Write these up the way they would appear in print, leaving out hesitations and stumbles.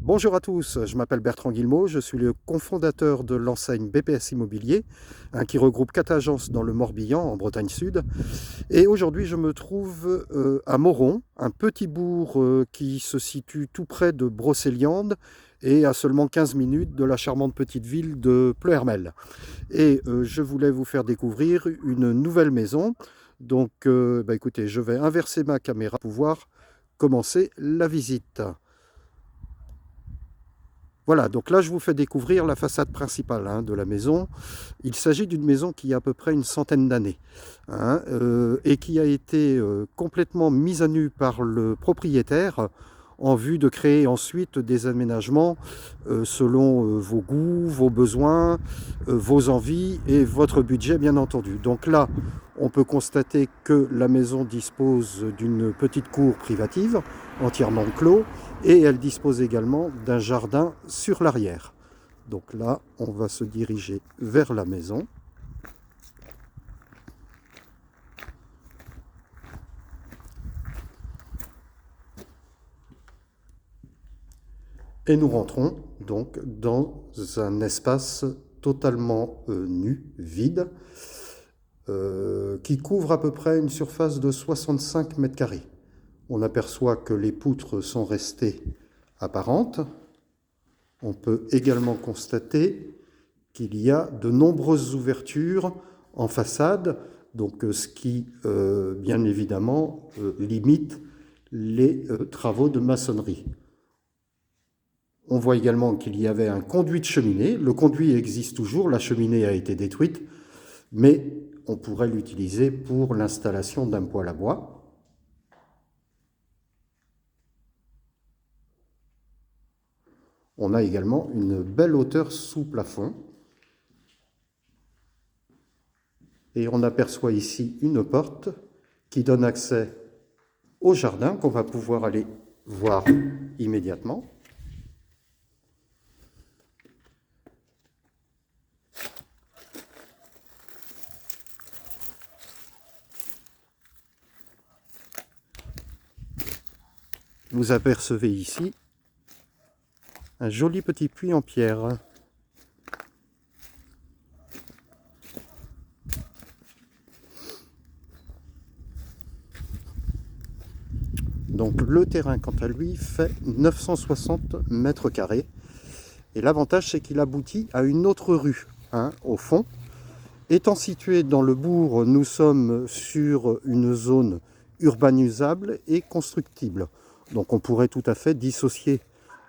Bonjour à tous, je m'appelle Bertrand Guillemot, je suis le cofondateur de l'enseigne BPS Immobilier, qui regroupe 4 agences dans le Morbihan, en Bretagne Sud. Et aujourd'hui, je me trouve à Moron, un petit bourg qui se situe tout près de Brocéliande et à seulement 15 minutes de la charmante petite ville de Pleuhermel. Et je voulais vous faire découvrir une nouvelle maison. Donc, écoutez, je vais inverser ma caméra pour pouvoir commencer la visite. Voilà, donc là je vous fais découvrir la façade principale de la maison. Il s'agit d'une maison qui a à peu près une centaine d'années et qui a été complètement mise à nu par le propriétaire en vue de créer ensuite des aménagements selon vos goûts, vos besoins, vos envies et votre budget bien entendu. Donc là, on peut constater que la maison dispose d'une petite cour privative entièrement clos et elle dispose également d'un jardin sur l'arrière. Donc là, on va se diriger vers la maison. Et nous rentrons donc dans un espace totalement nu, vide, qui couvre à peu près une surface de 65 mètres carrés. On aperçoit que les poutres sont restées apparentes. On peut également constater qu'il y a de nombreuses ouvertures en façade, donc ce qui, bien évidemment, limite les travaux de maçonnerie. On voit également qu'il y avait un conduit de cheminée. Le conduit existe toujours, la cheminée a été détruite, mais on pourrait l'utiliser pour l'installation d'un poêle à bois. On a également une belle hauteur sous plafond. Et on aperçoit ici une porte qui donne accès au jardin qu'on va pouvoir aller voir immédiatement. Vous apercevez ici un joli petit puits en pierre. Donc le terrain, quant à lui, fait 960 mètres carrés. Et l'avantage, c'est qu'il aboutit à une autre rue, au fond. Étant situé dans le bourg, nous sommes sur une zone urbanisable et constructible. Donc on pourrait tout à fait dissocier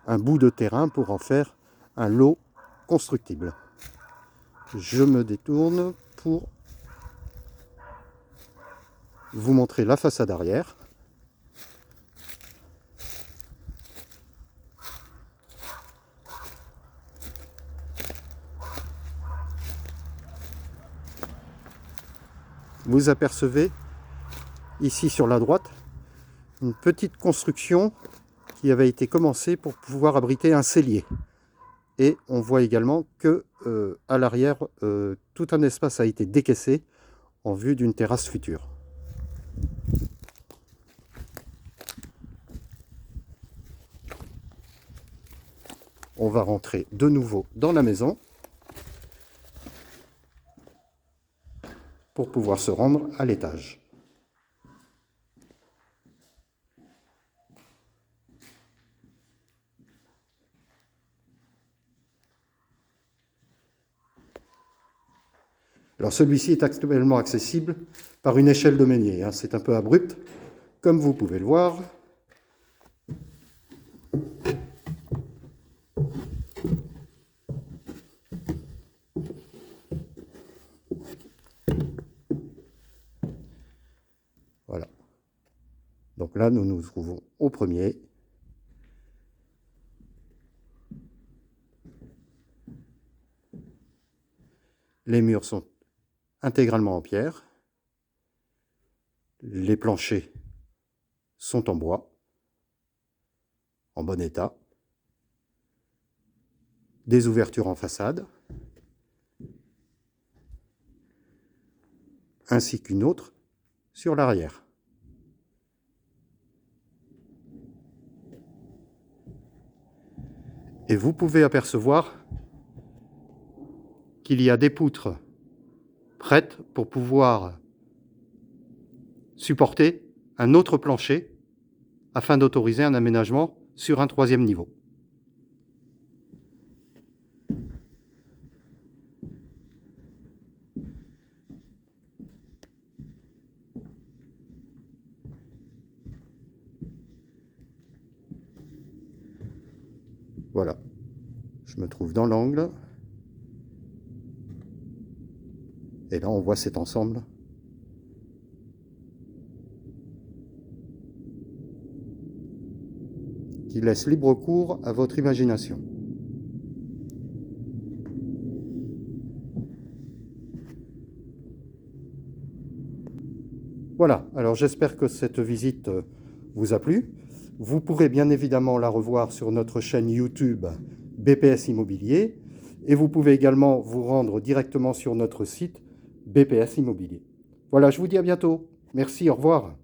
un bout de terrain pour en faire un lot constructible. Je me détourne pour vous montrer la façade arrière. Vous apercevez ici sur la droite une petite construction qui avait été commencée pour pouvoir abriter un cellier. Et on voit également que à l'arrière, tout un espace a été décaissé en vue d'une terrasse future. On va rentrer de nouveau dans la maison pour pouvoir se rendre à l'étage. Alors celui-ci est actuellement accessible par une échelle de meunier. C'est un peu abrupt, comme vous pouvez le voir. Voilà. Donc là, nous nous trouvons au premier. Les murs sont intégralement en pierre. Les planchers sont en bois, en bon état. Des ouvertures en façade, ainsi qu'une autre sur l'arrière. Et vous pouvez apercevoir qu'il y a des poutres prêtes pour pouvoir supporter un autre plancher afin d'autoriser un aménagement sur un 3e niveau. Voilà, je me trouve dans l'angle. Et là, on voit cet ensemble qui laisse libre cours à votre imagination. Voilà, alors j'espère que cette visite vous a plu. Vous pourrez bien évidemment la revoir sur notre chaîne YouTube BPS Immobilier et vous pouvez également vous rendre directement sur notre site BPS Immobilier. Voilà, je vous dis à bientôt. Merci, au revoir.